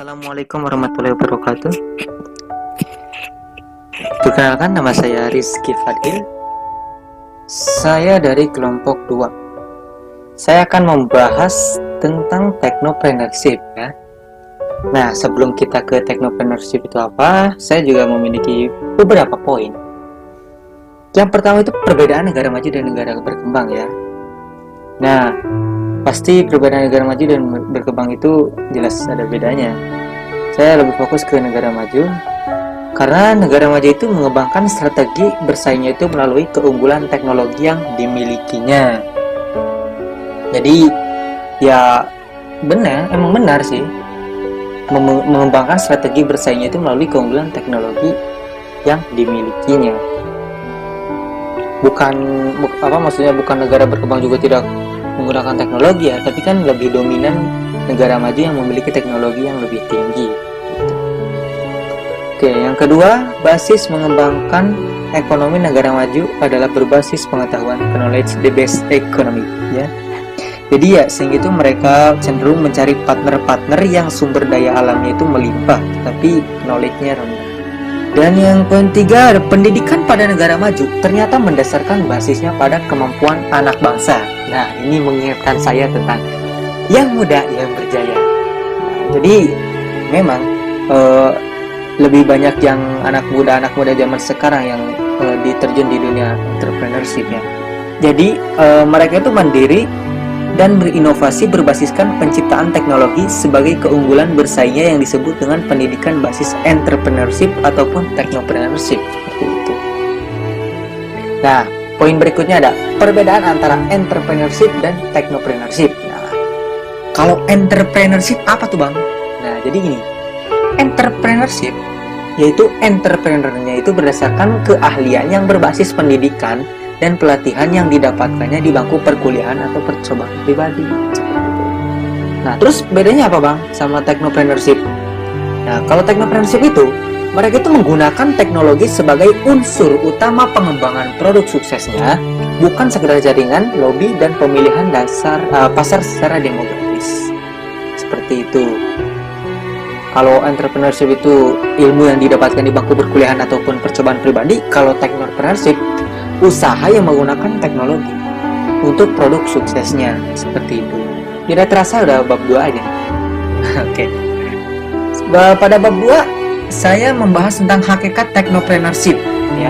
Assalamualaikum warahmatullahi wabarakatuh. Perkenalkan, nama saya Rizky Fadil. Saya dari kelompok 2. Saya akan membahas tentang technopreneurship ya. Nah, sebelum kita ke technopreneurship itu apa, saya juga memiliki beberapa poin. Yang pertama itu perbedaan negara maju dan negara berkembang ya. Nah, pasti perbedaan negara maju dan berkembang itu jelas ada bedanya. Saya lebih fokus ke negara maju karena negara maju itu mengembangkan strategi bersaingnya itu melalui keunggulan teknologi yang dimilikinya. Jadi ya emang benar sih, mengembangkan strategi bersaingnya itu melalui keunggulan teknologi yang dimilikinya. Bukan negara berkembang juga tidak menggunakan teknologi ya, tapi kan lebih dominan negara maju yang memiliki teknologi yang lebih tinggi. Oke, yang kedua, basis mengembangkan ekonomi negara maju adalah berbasis pengetahuan, knowledge the best economy ya. Jadi ya, sehingga itu mereka cenderung mencari partner-partner yang sumber daya alamnya itu melimpah, tapi knowledge-nya rendah. Dan yang ketiga, pendidikan pada negara maju ternyata mendasarkan basisnya pada kemampuan anak bangsa. Nah, ini mengingatkan saya tentang yang muda yang berjaya. Jadi memang lebih banyak yang anak muda zaman sekarang yang diterjun di dunia entrepreneurship ya. Jadi mereka itu mandiri dan berinovasi berbasiskan penciptaan teknologi sebagai keunggulan bersaingnya yang disebut dengan pendidikan basis entrepreneurship ataupun technopreneurship seperti itu. Nah, poin berikutnya ada perbedaan antara entrepreneurship dan technopreneurship. Nah, kalau entrepreneurship apa tuh Bang? Nah, jadi gini, entrepreneurship yaitu entrepreneurnya itu berdasarkan keahlian yang berbasis pendidikan dan pelatihan yang didapatkannya di bangku perkuliahan atau percobaan pribadi. Nah, terus bedanya apa Bang sama technopreneurship? Nah, kalau technopreneurship itu mereka itu menggunakan teknologi sebagai unsur utama pengembangan produk suksesnya, bukan sekedar jaringan, lobby, dan pemilihan dasar pasar secara demografis. Seperti itu. Kalau entrepreneurship itu ilmu yang didapatkan di bangku perkuliahan ataupun percobaan pribadi, kalau technopreneurship usaha yang menggunakan teknologi untuk produk suksesnya, seperti itu. Tidak terasa udah bab 2 aja. Oke. Pada bab 2 saya membahas tentang hakikat technopreneurship ya.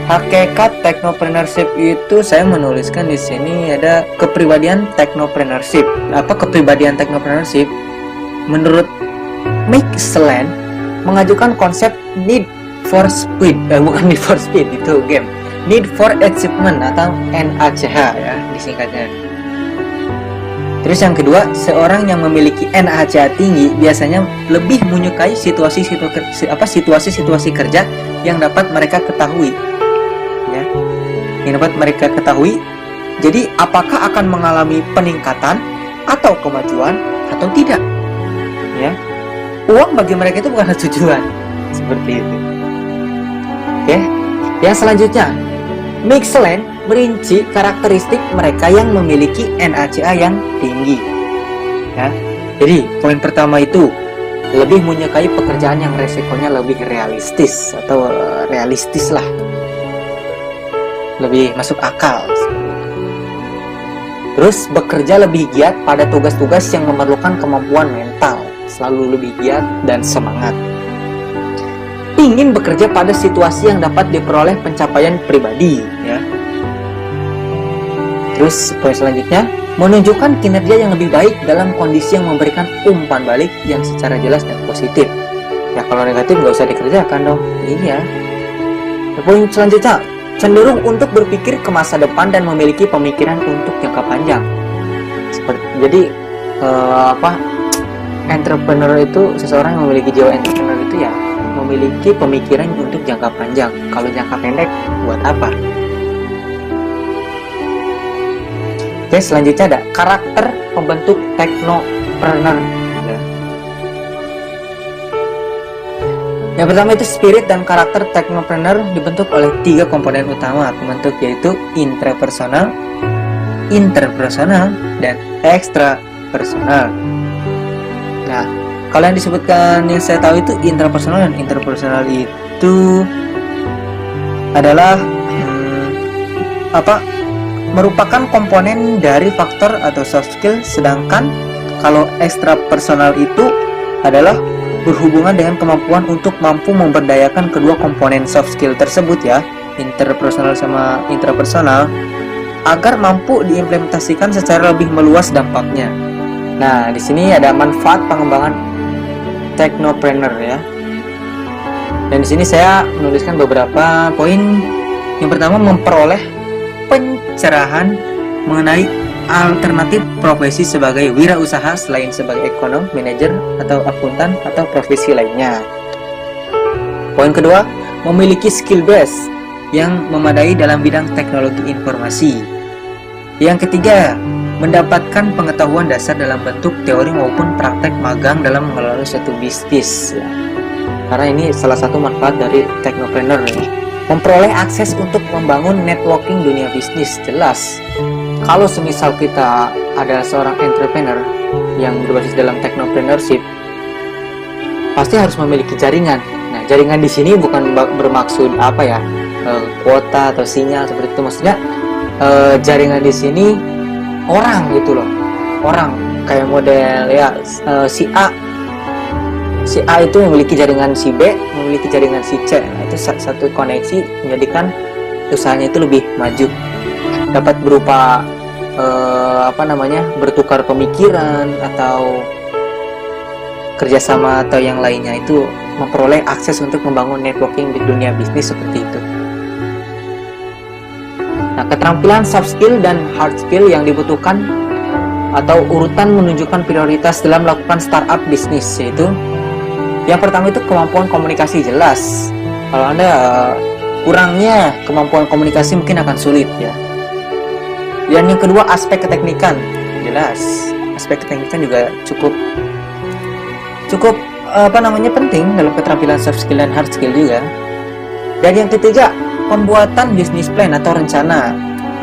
Hakikat technopreneurship itu saya menuliskan di sini ada kepribadian technopreneurship. Apa kepribadian technopreneurship? Menurut Mike Slant mengajukan konsep need for speed, bukan need for speed, itu game. Need for Achievement atau NACH ya disingkatnya. Terus yang kedua, seorang yang memiliki NACH tinggi biasanya lebih menyukai situasi-situasi kerja yang dapat mereka ketahui ya. Yang dapat mereka ketahui. Jadi apakah akan mengalami peningkatan atau kemajuan atau tidak ya. Uang bagi mereka itu bukan tujuan, seperti itu. Oke. Yang selanjutnya, Mike Slant merinci karakteristik mereka yang memiliki NACA yang tinggi ya. Jadi poin pertama itu lebih menyukai pekerjaan yang resikonya lebih realistis atau realistis lah, lebih masuk akal. Terus bekerja lebih giat pada tugas-tugas yang memerlukan kemampuan mental, selalu lebih giat dan semangat. Ingin bekerja pada situasi yang dapat diperoleh pencapaian pribadi ya. Terus poin selanjutnya, menunjukkan kinerja yang lebih baik dalam kondisi yang memberikan umpan balik yang secara jelas dan positif. Ya kalau negatif nggak usah dikerjakan dong. Iya. Poin selanjutnya, cenderung untuk berpikir ke masa depan dan memiliki pemikiran untuk jangka panjang. Jadi entrepreneur itu seseorang yang memiliki jiwa entrepreneur itu ya memiliki pemikiran untuk jangka panjang. Kalau jangka pendek buat apa? Oke, selanjutnya ada karakter pembentuk technopreneur ya. Yang pertama itu spirit dan karakter technopreneur dibentuk oleh 3 komponen utama pembentuk, yaitu intrapersonal, interpersonal, dan extrapersonal. Nah, Kalau yang disebutkan yang saya tahu itu intrapersonal, dan interpersonal itu adalah merupakan komponen dari faktor atau soft skill, sedangkan kalau ekstrapersonal itu adalah berhubungan dengan kemampuan untuk mampu memberdayakan kedua komponen soft skill tersebut ya, interpersonal sama intrapersonal, agar mampu diimplementasikan secara lebih meluas dampaknya. Nah, di sini ada manfaat pengembangan technopreneur ya. Dan di sini saya menuliskan beberapa poin. Yang pertama, memperoleh pencerahan mengenai alternatif profesi sebagai wirausaha selain sebagai ekonom, manajer, atau akuntan, atau profesi lainnya. Poin kedua, memiliki skill base yang memadai dalam bidang teknologi informasi. Yang ketiga, mendapatkan pengetahuan dasar dalam bentuk teori maupun praktek magang dalam mengelola suatu bisnis. Karena ini salah satu manfaat dari technopreneur ya. Memperoleh akses untuk membangun networking dunia bisnis. Jelas, kalau semisal kita adalah seorang entrepreneur yang berbasis dalam technopreneurship, pasti harus memiliki jaringan. Nah, jaringan di sini bukan bermaksud kuota atau sinyal seperti itu. Maksudnya jaringan di sini orang gitu loh, orang kayak model ya, si A itu memiliki jaringan si B, memiliki jaringan si C. Nah, itu satu koneksi menjadikan usahanya itu lebih maju. Dapat berupa bertukar pemikiran atau kerjasama atau yang lainnya, itu memperoleh akses untuk membangun networking di dunia bisnis seperti itu. Nah, keterampilan soft skill dan hard skill yang dibutuhkan atau urutan menunjukkan prioritas dalam melakukan startup bisnis, yaitu yang pertama itu kemampuan komunikasi. Jelas, kalau Anda kurangnya kemampuan komunikasi mungkin akan sulit ya. Dan yang kedua, aspek keteknikan. Jelas, aspek keteknikan juga cukup penting dalam keterampilan soft skill dan hard skill juga. Dan yang ketiga, pembuatan bisnis plan atau rencana.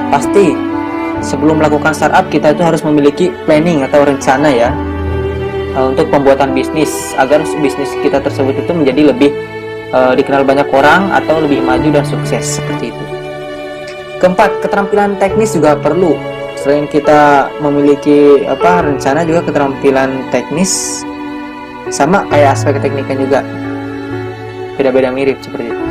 Pasti sebelum melakukan startup kita itu harus memiliki planning atau rencana ya, untuk pembuatan bisnis agar bisnis kita tersebut itu menjadi lebih dikenal banyak orang atau lebih maju dan sukses seperti itu. Keempat, keterampilan teknis juga perlu. Selain kita memiliki rencana, juga keterampilan teknis sama kayak aspek tekniknya juga beda-beda mirip seperti itu.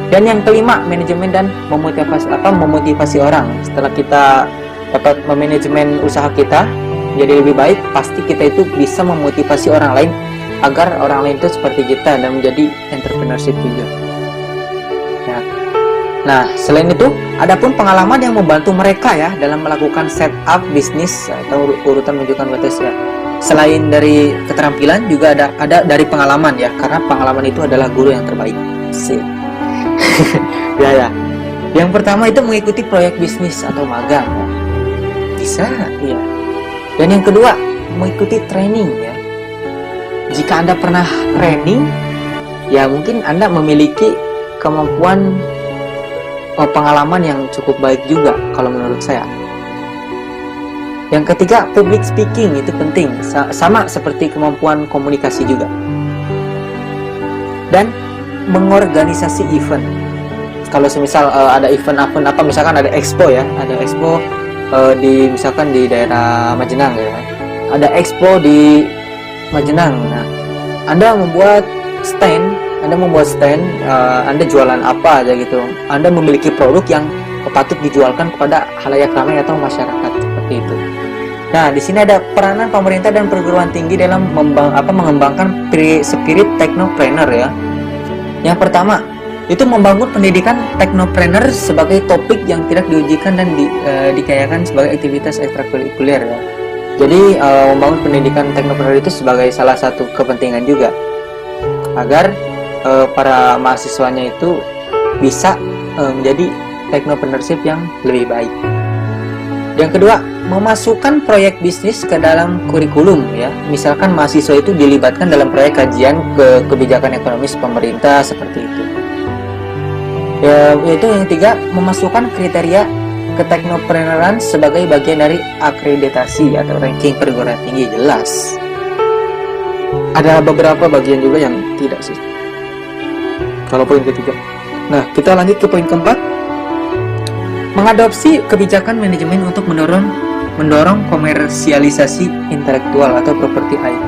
Dan yang kelima, manajemen dan memotivasi orang. Setelah kita dapat memanajemen usaha kita jadi lebih baik, pasti kita itu bisa memotivasi orang lain agar orang lain itu seperti kita dan menjadi entrepreneurship juga ya. Nah, selain itu, adapun pengalaman yang membantu mereka ya dalam melakukan setup bisnis atau urutan menunjukkan batas ya. Selain dari keterampilan, juga ada dari pengalaman ya, karena pengalaman itu adalah guru yang terbaik sih. ya. Yang pertama itu mengikuti proyek bisnis atau magang ya. Bisa ya. Dan yang kedua, mengikuti training ya. Jika Anda pernah training, ya mungkin Anda memiliki kemampuan pengalaman yang cukup baik juga kalau menurut saya. Yang ketiga, public speaking itu penting, sama seperti kemampuan komunikasi juga. Dan mengorganisasi event. Kalau semisal ada event apa, misalkan ada expo ya, ada expo misalkan di daerah Majenang ya, ada expo di Majenang. Nah, Anda membuat stand, Anda jualan apa aja gitu, Anda memiliki produk yang patut dijualkan kepada khalayak ramai atau masyarakat seperti itu. Nah, di sini ada peranan pemerintah dan perguruan tinggi dalam mengembangkan spirit technopreneur ya. Yang pertama, itu membangun pendidikan technopreneur sebagai topik yang tidak diujikan dan dikayakan sebagai aktivitas ekstrakurikuler ya. Jadi membangun pendidikan technopreneur itu sebagai salah satu kepentingan juga agar para mahasiswanya itu bisa menjadi technopreneurship yang lebih baik. Yang kedua, memasukkan proyek bisnis ke dalam kurikulum ya. Misalkan mahasiswa itu dilibatkan dalam proyek kajian kebijakan ekonomis pemerintah seperti itu. Yaitu yang ketiga, memasukkan kriteria keteknopreneuran sebagai bagian dari akreditasi atau ranking perguruan tinggi. Jelas. Ada beberapa bagian juga yang tidak sih. Kalau poin ketiga. Nah, kita lanjut ke poin keempat. Mengadopsi kebijakan manajemen untuk mendorong komersialisasi intelektual atau properti IP.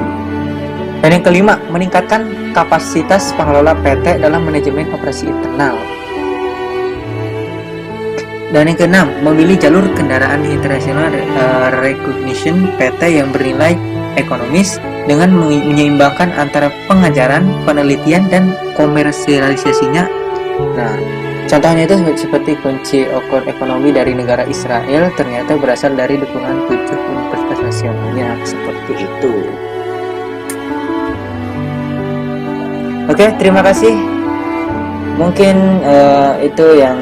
Dan yang kelima, meningkatkan kapasitas pengelola PT dalam manajemen operasi internal. Dan yang keenam, memilih jalur kendaraan international recognition PT yang bernilai ekonomis dengan menyeimbangkan antara pengajaran, penelitian, dan komersialisasinya. Nah, contohnya itu seperti kunci ekonomi dari negara Israel ternyata berasal dari dukungan 7 universitas nasionalnya, seperti itu. Oke, terima kasih. Mungkin itu yang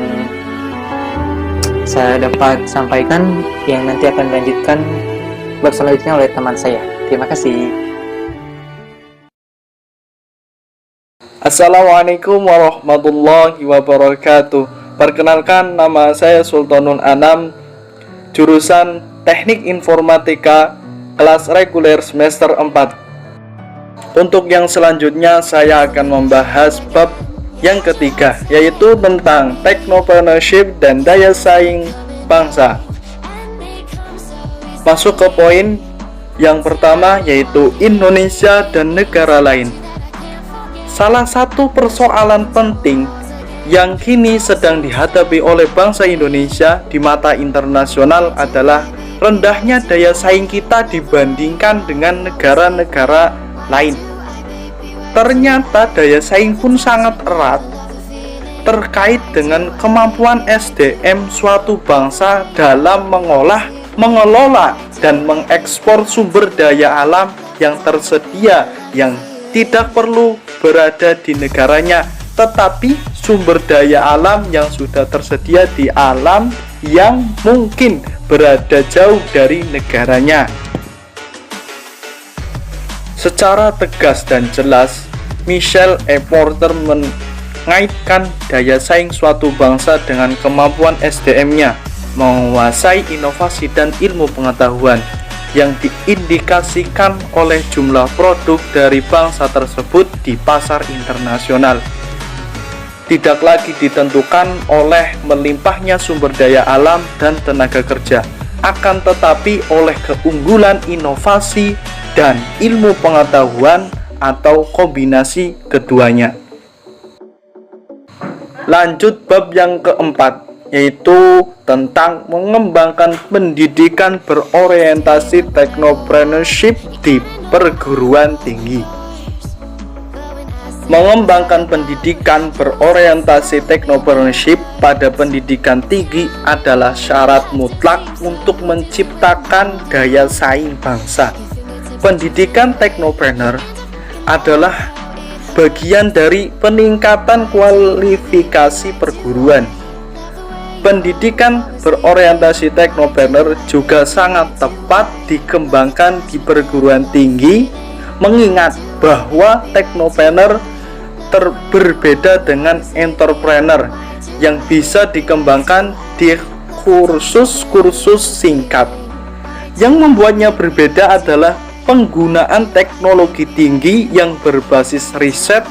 saya dapat sampaikan, yang nanti akan dilanjutkan bab selanjutnya oleh teman saya. Terima kasih. Assalamualaikum warahmatullahi wabarakatuh. Perkenalkan, nama saya Sultanul Anam, jurusan Teknik Informatika, kelas reguler semester 4. Untuk yang selanjutnya saya akan membahas bab yang ketiga, yaitu tentang technopreneurship dan daya saing bangsa. Masuk ke poin yang pertama, yaitu Indonesia dan negara lain. Salah satu persoalan penting yang kini sedang dihadapi oleh bangsa Indonesia di mata internasional adalah rendahnya daya saing kita dibandingkan dengan negara-negara lain. Ternyata daya saing pun sangat erat terkait dengan kemampuan SDM suatu bangsa dalam mengelola dan mengekspor sumber daya alam yang tersedia, yang tidak perlu berada di negaranya, tetapi sumber daya alam yang sudah tersedia di alam yang mungkin berada jauh dari negaranya. Secara tegas dan jelas, Michel E. Porter mengaitkan daya saing suatu bangsa dengan kemampuan SDM-nya menguasai inovasi dan ilmu pengetahuan yang diindikasikan oleh jumlah produk dari bangsa tersebut di pasar internasional. Tidak lagi ditentukan oleh melimpahnya sumber daya alam dan tenaga kerja, akan tetapi oleh keunggulan inovasi dan ilmu pengetahuan atau kombinasi keduanya. Lanjut bab yang keempat, yaitu tentang mengembangkan pendidikan berorientasi technopreneurship di perguruan tinggi. Mengembangkan pendidikan berorientasi technopreneurship pada pendidikan tinggi adalah syarat mutlak untuk menciptakan daya saing bangsa. Pendidikan teknopreneur adalah bagian dari peningkatan kualifikasi perguruan. Pendidikan berorientasi teknopreneur juga sangat tepat dikembangkan di perguruan tinggi, mengingat bahwa teknopreneur berbeda dengan entrepreneur yang bisa dikembangkan di kursus-kursus singkat. Yang membuatnya berbeda adalah penggunaan teknologi tinggi yang berbasis riset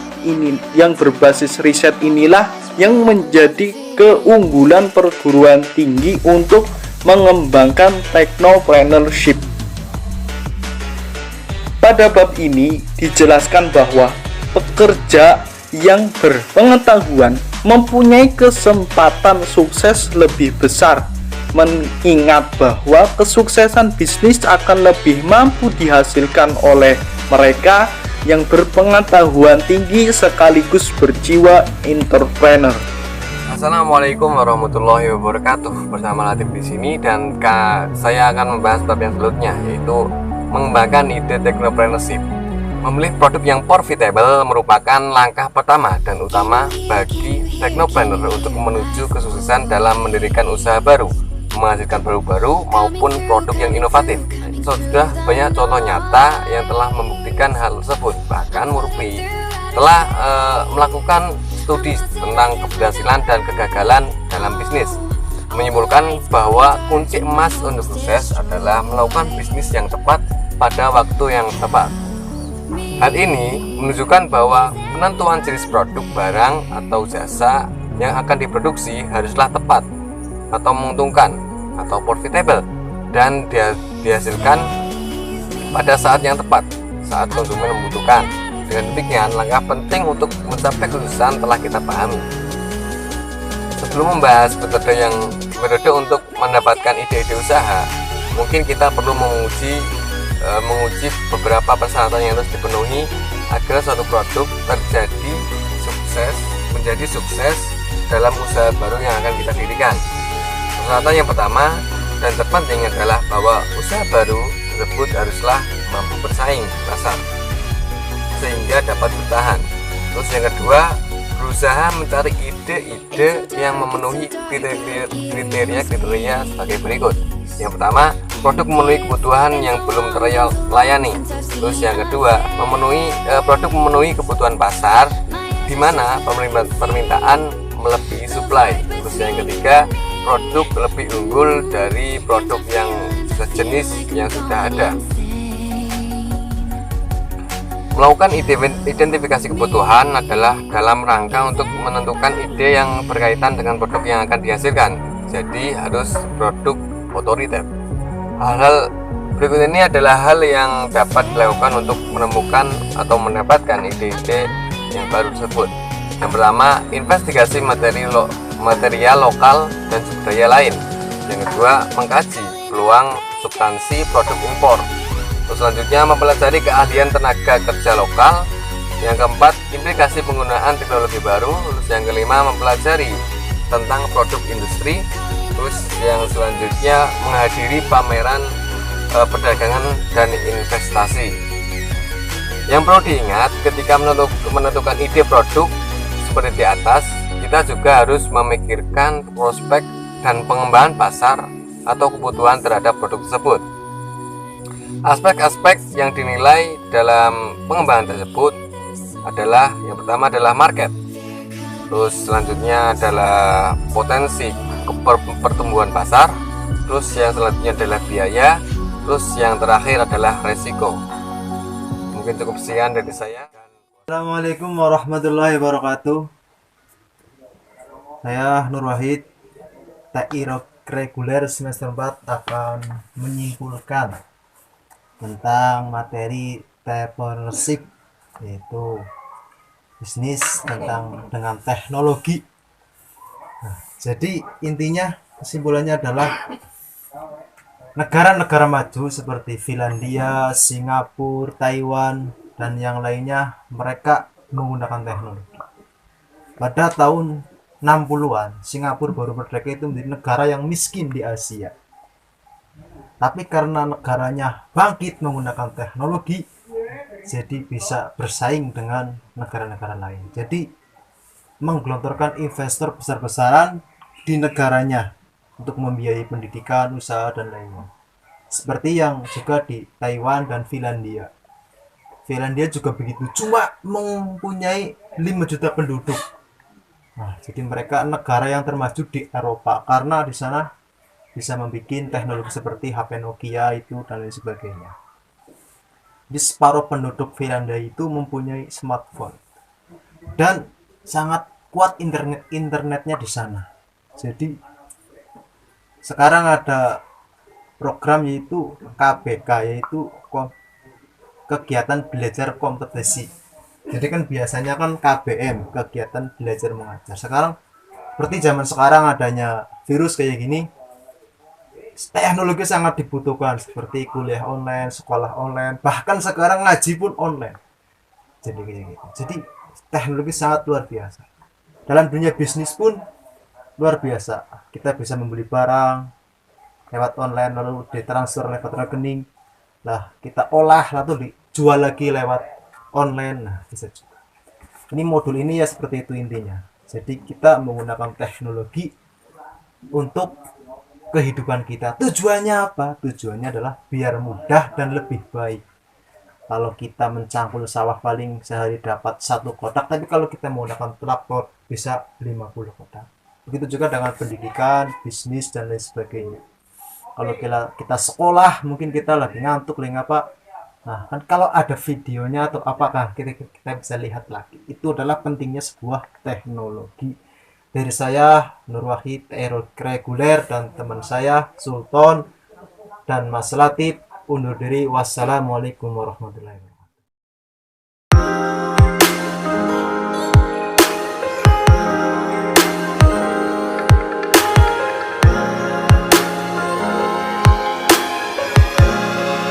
inilah yang menjadi keunggulan perguruan tinggi untuk mengembangkan technopreneurship. Pada bab ini dijelaskan bahwa pekerja yang berpengetahuan mempunyai kesempatan sukses lebih besar, mengingat bahwa kesuksesan bisnis akan lebih mampu dihasilkan oleh mereka yang berpengetahuan tinggi sekaligus berjiwa entrepreneur. Assalamualaikum warahmatullahi wabarakatuh. Bersama Latif di sini, dan saya akan membahas bab yang selanjutnya, yaitu mengembangkan ide technopreneurship. Memilih produk yang profitable merupakan langkah pertama dan utama bagi technopreneur untuk menuju kesuksesan dalam mendirikan usaha baru, menghasilkan baru-baru maupun produk yang inovatif. Sudah banyak contoh nyata yang telah membuktikan hal tersebut. Bahkan Murphy telah melakukan studi tentang keberhasilan dan kegagalan dalam bisnis, menyimpulkan bahwa kunci emas untuk sukses adalah melakukan bisnis yang tepat pada waktu yang tepat. Hal ini menunjukkan bahwa penentuan jenis produk barang atau jasa yang akan diproduksi haruslah tepat atau menguntungkan atau profitable dan dihasilkan pada saat yang tepat, saat konsumen membutuhkan. Dengan demikian, langkah penting untuk mencapai kelulusan telah kita pahami. Sebelum membahas metode untuk mendapatkan ide-ide usaha, mungkin kita perlu menguji beberapa persyaratan yang harus dipenuhi agar suatu produk menjadi sukses dalam usaha baru yang akan kita dirikan. Persyaratan yang pertama dan terpenting adalah bahwa usaha baru tersebut haruslah mampu bersaing di pasar sehingga dapat bertahan. Terus yang kedua, berusaha mencari ide-ide yang memenuhi kriteria sebagai berikut. Yang pertama, produk memenuhi kebutuhan yang belum terlayani. Terus yang kedua, produk memenuhi kebutuhan pasar di mana permintaan melebihi supply. Terus yang ketiga, produk lebih unggul dari produk yang sejenis yang sudah ada. Melakukan identifikasi kebutuhan adalah dalam rangka untuk menentukan ide yang berkaitan dengan produk yang akan dihasilkan. Jadi harus produk otoriter. Hal-hal berikut ini adalah hal yang dapat dilakukan untuk menemukan atau mendapatkan ide-ide yang baru tersebut. Yang pertama, investigasi material lokal dan sumber daya lain. Yang kedua, mengkaji peluang substansi produk impor. Terus selanjutnya, mempelajari keahlian tenaga kerja lokal. Yang keempat, implikasi penggunaan teknologi baru. Terus yang kelima, mempelajari tentang produk industri. Terus yang selanjutnya, menghadiri pameran perdagangan dan investasi. Yang perlu diingat ketika menentukan ide produk seperti di atas, kita juga harus memikirkan prospek dan pengembangan pasar atau kebutuhan terhadap produk tersebut. Aspek-aspek yang dinilai dalam pengembangan tersebut adalah yang pertama adalah market. Terus selanjutnya adalah potensi pertumbuhan pasar. Terus yang selanjutnya adalah biaya. Terus yang terakhir adalah resiko. Mungkin cukup sekian dari saya. Assalamualaikum warahmatullahi wabarakatuh. Saya Nur Wahid, TI reguler semester 4 akan menyimpulkan tentang materi entrepreneurship, yaitu bisnis dengan teknologi. Nah, jadi intinya kesimpulannya adalah negara-negara maju seperti Finlandia, Singapura, Taiwan, dan yang lainnya mereka menggunakan teknologi. Pada tahun 60-an, Singapura baru merdeka itu menjadi negara yang miskin di Asia. Tapi karena negaranya bangkit menggunakan teknologi, jadi bisa bersaing dengan negara-negara lain. Jadi menggelontorkan investor besar-besaran di negaranya untuk membiayai pendidikan, usaha, dan lainnya. Seperti yang juga di Taiwan dan Finlandia. Finlandia juga begitu, cuma mempunyai 5 juta penduduk. Nah, jadi mereka negara yang termaju di Eropa karena di sana bisa membuat teknologi seperti HP Nokia itu dan lain sebagainya. Di separuh penduduk Finlandia itu mempunyai smartphone dan sangat kuat internetnya di sana. Jadi sekarang ada program yaitu KBK, yaitu kegiatan belajar kompetisi. Jadi kan biasanya kan KBM, kegiatan belajar mengajar. Sekarang seperti zaman sekarang adanya virus kayak gini, teknologi sangat dibutuhkan seperti kuliah online, sekolah online, bahkan sekarang ngaji pun online. Jadi kayak gitu. Jadi teknologi sangat luar biasa. Dalam dunia bisnis pun luar biasa. Kita bisa membeli barang lewat online lalu ditransfer lewat rekening. Lah, kita olah lalu dijual lagi lewat online. Nah, bisa juga. Ini modul ini ya seperti itu intinya. Jadi kita menggunakan teknologi untuk kehidupan kita. Tujuannya apa? Tujuannya adalah biar mudah dan lebih baik. Kalau kita mencangkul sawah paling sehari dapat 1 kotak, tapi kalau kita menggunakan traktor bisa 50 kotak. Begitu juga dengan pendidikan, bisnis, dan lain sebagainya. Kalau kita sekolah, mungkin kita lagi ngantuk, lagi apa, Nah, kan kalau ada videonya atau apakah kita bisa lihat lagi. Itu adalah pentingnya sebuah teknologi. Dari saya Nur Wahid reguler dan teman saya Sultan dan Mas Latif undur diri. Wassalamualaikum warahmatullahi wabarakatuh.